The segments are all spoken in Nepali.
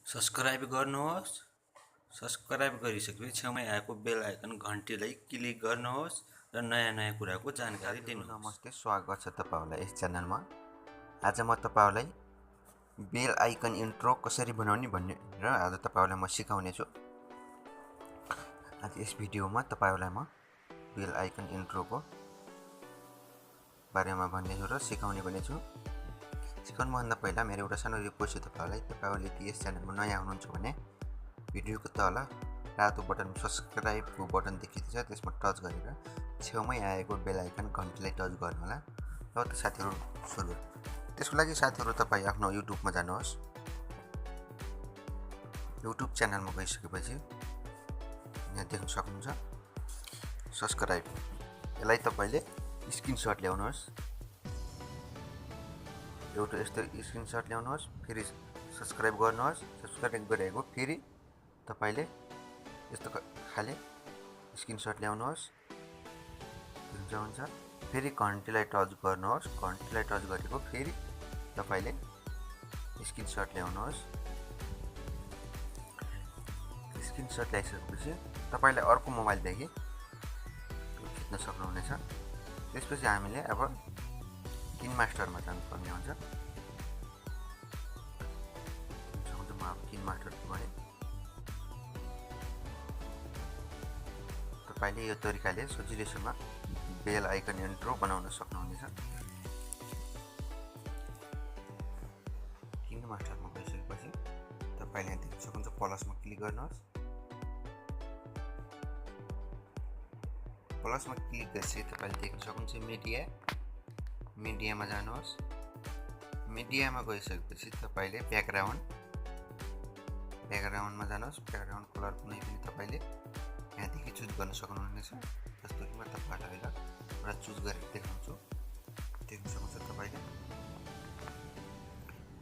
सब्सक्राइब गर्नुहोस्। सब्सक्राइब गरिसकेपछि छेउमै आएको बेल आइकन घन्टीलाई क्लिक गर्नुहोस् र नयाँ कुराको जानकारी दिनुहोस्। नमस्ते, स्वागत छ तपाईँहरूलाई यस च्यानलमा। आज म तपाईँहरूलाई बेल आइकन इन्ट्रो कसरी बनाउने भनेर आज तपाईँहरूलाई म सिकाउने छु। आज यस भिडियोमा तपाईँहरूलाई म बेल आइकन इन्ट्रोको बारेमा भन्नेछु र सिकाउने पनि छु। सिकाउनुभन्दा पहिला मेरो एउटा सानो रिक्वेस्ट छ तपाईँहरूले यस च्यानलमा नयाँ हुनुहुन्छ भने भिडियोको तल रातो बटन सब्सक्राइबको बटन देखिन्छ, त्यसमा टच गरेर छेउमै आएको बेल आइकन घन्टीलाई टच गर्नु होला। र त साथीहरू सुरु त्यसको लागि साथीहरू तपाईँ आफ्नो युट्युबमा जानुहोस्। युट्युब च्यानलमा गइसकेपछि यहाँ देख्न सक्नुहुन्छ सब्सक्राइब। यसलाई तपाईँले स्क्रिनसट ल्याउनुहोस्। एउटा यस्तो स्क्रिनसट ल्याउनुहोस्, फेरि सब्सक्राइब गर्नुहोस्। सब्सक्राइब गरेको फेरि तपाईँले यस्तो खाले स्क्रिनसट ल्याउनुहोस्, हुन्छ। फेरि घन्टीलाई टच गर्नुहोस्। घन्टीलाई टच गरेको फेरि तपाईँले स्क्रिनसट ल्याउनुहोस्। स्क्रिनसट ल्याइसकेपछि तपाईँलाई अर्को मोबाइलदेखि खिच्न सक्नुहुनेछ। त्यसपछि हामीले अब किन मास्टरमा जानुपर्ने हुन्छ। म अब किन मास्टरमा गएँ। तपाईँले यो तरिकाले सजिलैसँग बेल आइकन इन्ट्रो बनाउन सक्नुहुनेछ। किन मास्टरमा गइसकेपछि तपाईँले यहाँ देख्न सक्नुहुन्छ प्लसमा क्लिक गर्नुहोस्। प्लसमा क्लिक गरेपछि तपाईँले देख्न सक्नुहुन्छ मिडियामा जानुहोस्। मिडियामा गइसकेपछि तपाईँले ब्याकग्राउन्डमा जानुहोस्। ब्याकग्राउन्ड कलर कुनै पनि तपाईँले यहाँदेखि चुज गर्न सक्नुहुनेछ। जस्तो कि म तपाईँहरूलाई एउटा चुज गरेर देखाउँछु। देख्न सक्नुहुन्छ तपाईँले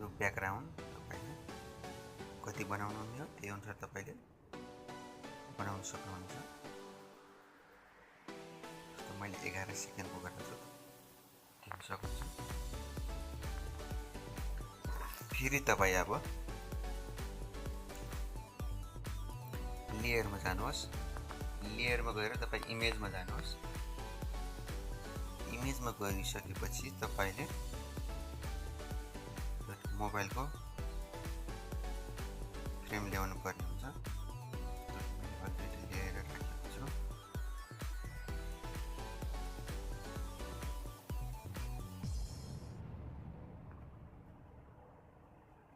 यो ब्याकग्राउन्ड तपाईँले कति बनाउनु हुने हो त्यही अनुसार तपाईँले बनाउन सक्नुहुनेछ। जस्तो मैले 11 सेकेन्डको गरेको छु, देख्न सक्नुहुन्छ। फेरि तपाईँ अब लेयरमा जानुहोस्। लेयरमा गएर तपाईँ इमेजमा जानुहोस्। इमेजमा गइसकेपछि तपाईँले मोबाइलको फ्रेम ल्याउनु पर्ने हुन्छ। मैले ल्याएर राखेको छु।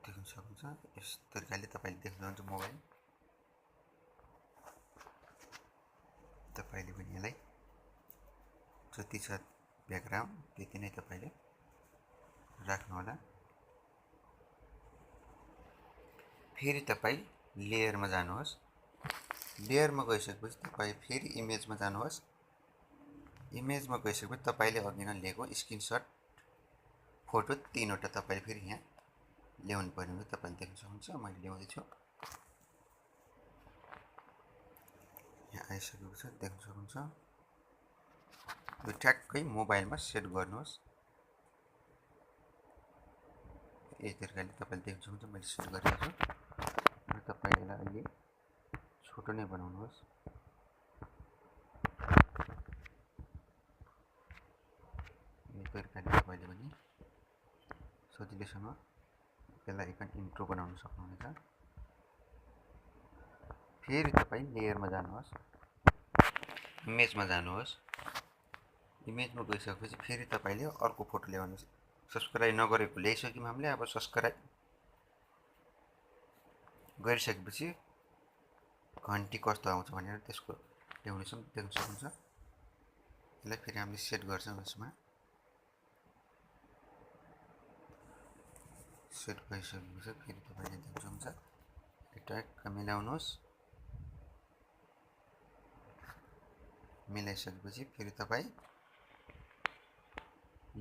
देख्न सक्नुहुन्छ यस तरिकाले तपाईँले देख्नुहुन्छ मोबाइल। तपाईँले पनि यसलाई जति छ ब्याकग्राउन्ड त्यति नै तपाईँले राख्नुहोला। फेरि तपाईँ लेयरमा जानुहोस्। लेयरमा गइसकेपछि तपाईँ फेरि इमेजमा जानुहोस्। इमेजमा गइसकेपछि तपाईँले अघि नै लिएको स्क्रिनसट फोटो 3वटा तपाईँले फेरि यहाँ ल्याउनु पर्ने हुन्छ। तपाईँले देख्न सक्नुहुन्छ मैले ल्याउँदैछु। यहाँ आइसकेको छ, देख्न सक्नुहुन्छ। यो ठ्याक्कै मोबाइलमा सेट गर्नुहोस्। यही तरिकाले तपाईँले देख्न सक्नुहुन्छ मैले सेट गरेको छु। र तपाईँले अहिले छोटो नै बनाउनुहोस्। यही तरिकाले तपाईँले पनि सजिलैसँग बेल आइकन इन्ट्रो बनाउन सक्नुहुनेछ। फेरि तपाईँ लेयरमा जानुहोस्। इमेजमा जानुहोस्। इमेजमा गइसकेपछि फेरि तपाईँले अर्को फोटो ल्याउनुहोस्। सब्सक्राइब नगरेको ल्याइसक्यौँ हामीले। अब सब्सक्राइब गरिसकेपछि घन्टी कस्तो आउँछ भनेर त्यसको ल्याउनेछौँ। देख्न सक्नुहुन्छ। यसलाई फेरि हामीले सेट गर्छौँ। यसमा सेट गरिसकेपछि फेरि तपाईँले देख्न सक्नुहुन्छ ट्याक्क मिलाउनुहोस्। मिलाइसकेपछि फेरि तपाईँ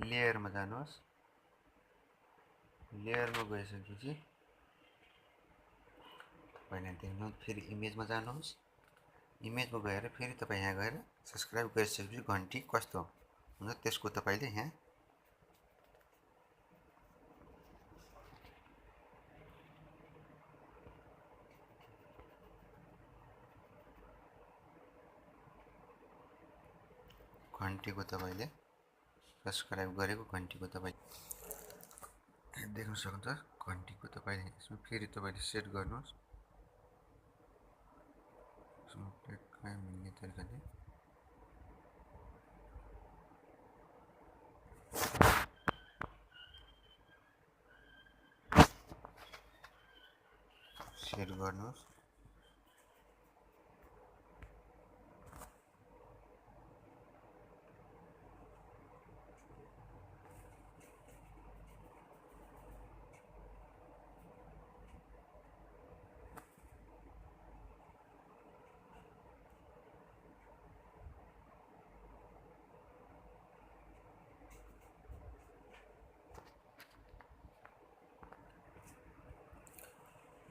लेयरमा जानुहोस्। लेयरमा गइसकेपछि तपाईँले देख्नु फेरि इमेजमा जानुहोस्। इमेजमा गएर फेरि तपाईँ यहाँ गएर सब्सक्राइब गरिसकेपछि घन्टी कस्तो हुन्छ त्यसको तपाईँले यहाँ घन्टीको तपाईँले सब्सक्राइब गरेको घन्टीको तपाईँ देख्न सक्नुहुन्छ। घन्टीको तपाईँले यसमा फेरि तपाईँले सेट गर्नुहोस् ट्याक्कै मिल्ने तरिकाले। सेट गर्नुहोस्।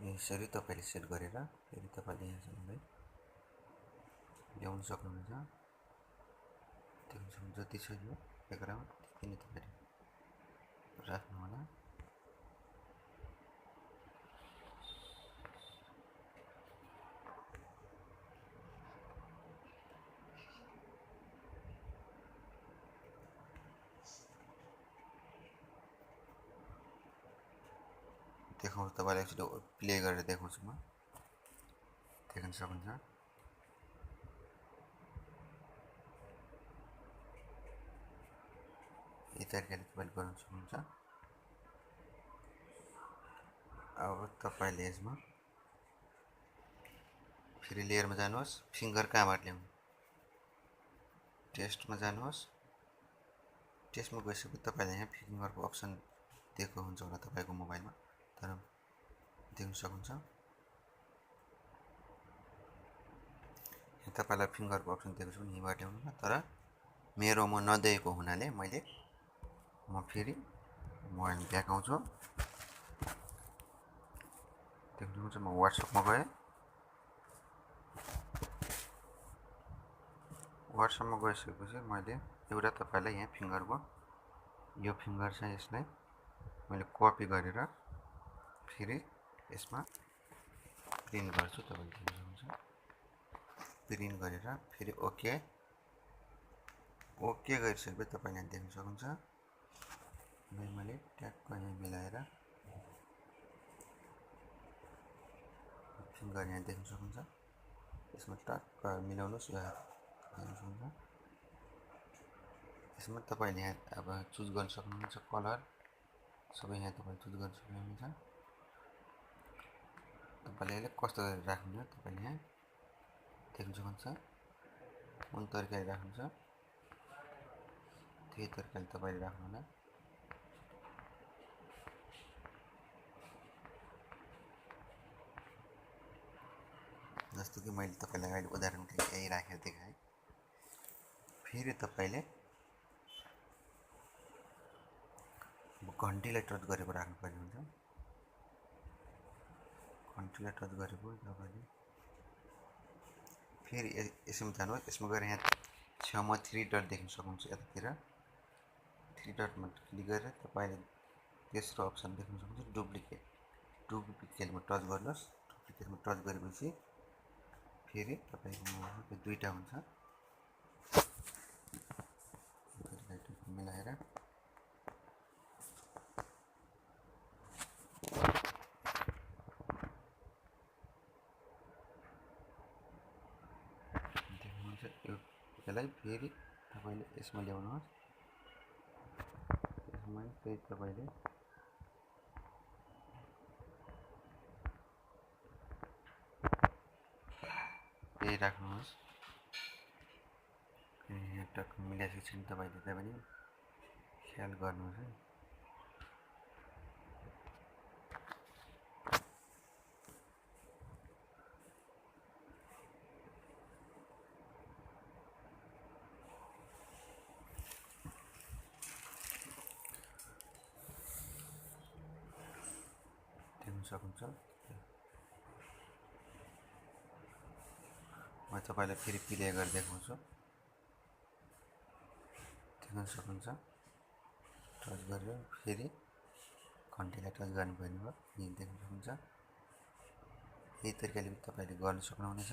यसरी तपाईँले सेट गरेर फेरि तपाईँले यहाँसम्म ल्याउन सक्नुहुन्छ। देख्न जति छ यो ब्याकग्राउन्ड त्यति नै तपाईँले राख्नु होला। देखाउँछु तपाईँलाई एकचोटि प्ले गरेर देखाउँछु म। देख्न सक्नुहुन्छ। यही तरिकाले तपाईँले गर्न सक्नुहुन्छ। अब तपाईँले यसमा फेरि लेयरमा जानुहोस्। फिङ्गर कहाँबाट ल्याउनु, टेस्टमा जानुहोस्। टेस्टमा गइसकेपछि तपाईँले यहाँ फिङ्गरको अप्सन दिएको हुन्छ होला तपाईँको मोबाइलमा, तर देख्न सक्नुहुन्छ तपाईँलाई फिङ्गरको अप्सन दिएको छु यहीँबाट ल्याउनु। तर मेरोमा नदिएको हुनाले म फेरि मोबाइल ब्याक आउँछु। देख्नुहुन्छ म वाट्सएपमा गएँ। वाट्सएपमा गइसकेपछि मैले एउटा तपाईँलाई यहाँ फिङ्गरको यो फिङ्गर छ, यसलाई मैले कपी गरेर फेरि यसमा प्रिन्ट गर्छु। तपाईँले देख्न सक्नुहुन्छ। प्रिन्ट गरेर फेरि ओके गरिसकेपछि तपाईँले यहाँ देख्न सक्नुहुन्छ। मैले ट्याक्क यहाँ मिलाएर फिङ्गर यहाँ देख्न सक्नुहुन्छ। यसमा टक्क मिलाउनुहोस्। देख्न सक्नुहुन्छ। यसमा तपाईँले यहाँ अब चुज गर्न सक्नुहुन्छ कलर सबै यहाँ तपाईँ चुज गर्न सक्नुहुन्छ। तपाईँले कस्तो राख्नुहुन्छ तपाईँले यहाँ देख्न सक्नुहुन्छ। कुन तरिकाले राख्नुहुन्छ त्यही तरिकाले तपाईँले राख्नु होला। जस्तो कि मैले तपाईँलाई अहिले उदाहरण यही राखेर देखाएँ। फेरि तपाईँले घन्टीलाई टच गरेको राख्नुपर्ने हुन्छ। घन्टीलाई टच गरेको तपाईँले फेरि यसमा जानुहोस्। यसमा गएर यहाँ छेउमा 3 डट देख्न सक्नुहुन्छ। यतातिर 3 डटमा क्लिक गरेर तपाईँले तेस्रो अप्सन देख्न सक्नुहुन्छ डुप्लिकेटमा टच गर्नुहोस्। डुप्लिकेटमा टच गरेपछि फेरि तपाईँको दुईवटा हुन्छ। मिलाएर यसलाई फेरि तपाईँले यसमा ल्याउनुहोस्। यसमा फेरि तपाईँले यही राख्नुहोस्। यहाँ टक्क मिलाएको छैन तपाईँले त्यहाँ पनि ख्याल गर्नुहोस् है। सक्नुहुन्छ। म तपाईँलाई फेरि प्ले गरेर देखाउँछु। देख्न सक्नुहुन्छ। टच गरेर फेरि घन्टीलाई टच गर्नुपर्ने भयो। यही देख्न सक्नुहुन्छ। यही तरिकाले तपाईँले गर्न सक्नुहुनेछ।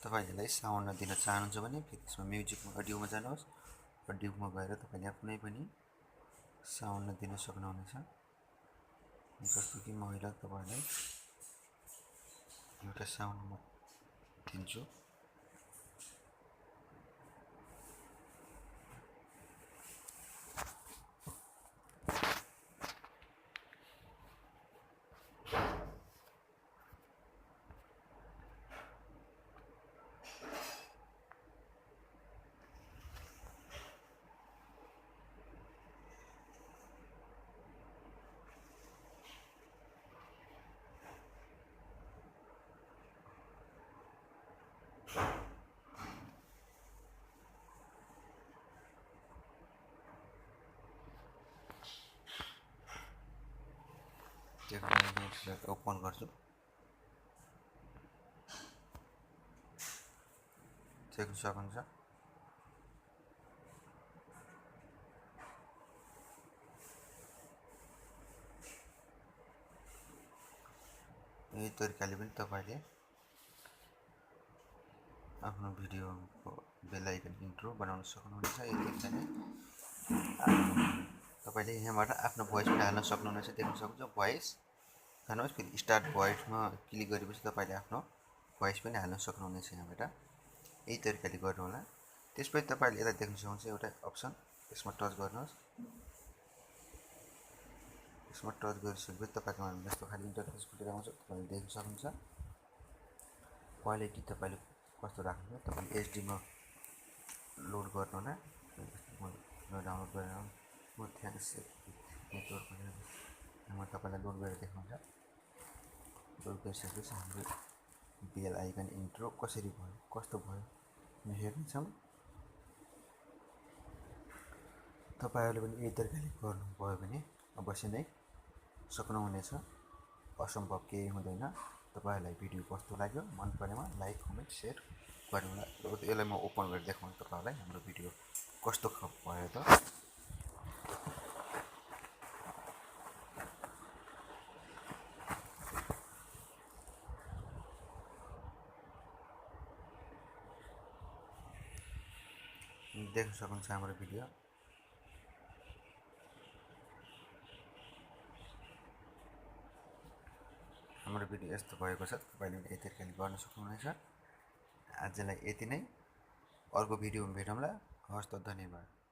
तपाईँहरूलाई साउन्ड दिन चाहनुहुन्छ भने फेरि त्यसमा म्युजिकमा अडियोमा जानुहोस्। अडियोमा गएर तपाईँले कुनै पनि साउन्ड दिन सक्नुहुनेछ। जस्तो कि म अहिले तपाईँलाई एउटा साउन्ड म दिन्छु। ओपन गर्छु। देख्न सक्नुहुन्छ यही तरिकाले पनि तपाईँले आफ्नो भिडियोको बेल आइकन इन्ट्रो बनाउन सक्नुहुनेछ। यही तरिकाले तपाईँले यहाँबाट आफ्नो भोइस पनि हाल्न सक्नुहुनेछ। देख्न सक्नुहुन्छ भोइस जानुहोस्, फेरि स्टार्ट भोइसमा क्लिक गरेपछि तपाईँले आफ्नो भोइस पनि हाल्न सक्नुहुनेछ। यहाँबाट यही तरिकाले गर्नुहोला। त्यसपछि तपाईँले यता देख्न सक्नुहुन्छ एउटा अप्सन, यसमा टच गर्नुहोस्। यसमा टच गरिसकेपछि तपाईँको यस्तो खालि इन्टरफेस खुलेर आउँछ। तपाईँले देख्न सक्नुहुन्छ क्वालिटी तपाईँले कस्तो राख्नुहुन्छ। तपाईँले एचडीमा लोड गर्नुहोला। म डाउनलोड गरेर म थ्याङ्क्स नेटवर्क म तपाईँलाई लोड गरेर देखाउँछ। लोड गरिसकेपछि हाम्रो बेल आइकन इन्ट्रो कसरी भयो, कस्तो भयो हेर्नेछौँ। तपाईँहरूले पनि यही तरिकाले गर्नुभयो भने अवश्य नै सक्नुहुनेछ। असम्भव केही हुँदैन। तपाईँहरूलाई भिडियो कस्तो लाग्यो, मन परेमा लाइक कमेन्ट सेयर गर्नुहोला। यसलाई म ओपन गरेर देखाउँछु तपाईँहरूलाई हाम्रो भिडियो कस्तो भयो त। देख्न सक्नुहुन्छ हाम्रो भिडियो। हाम्रो भिडियो यस्तो भएको छ। तपाईँले यही तरिकाले गर्न सक्नुहुनेछ। आजलाई यति नै। अर्को भिडियोमा भेटौँला। हवस् त, धन्यवाद।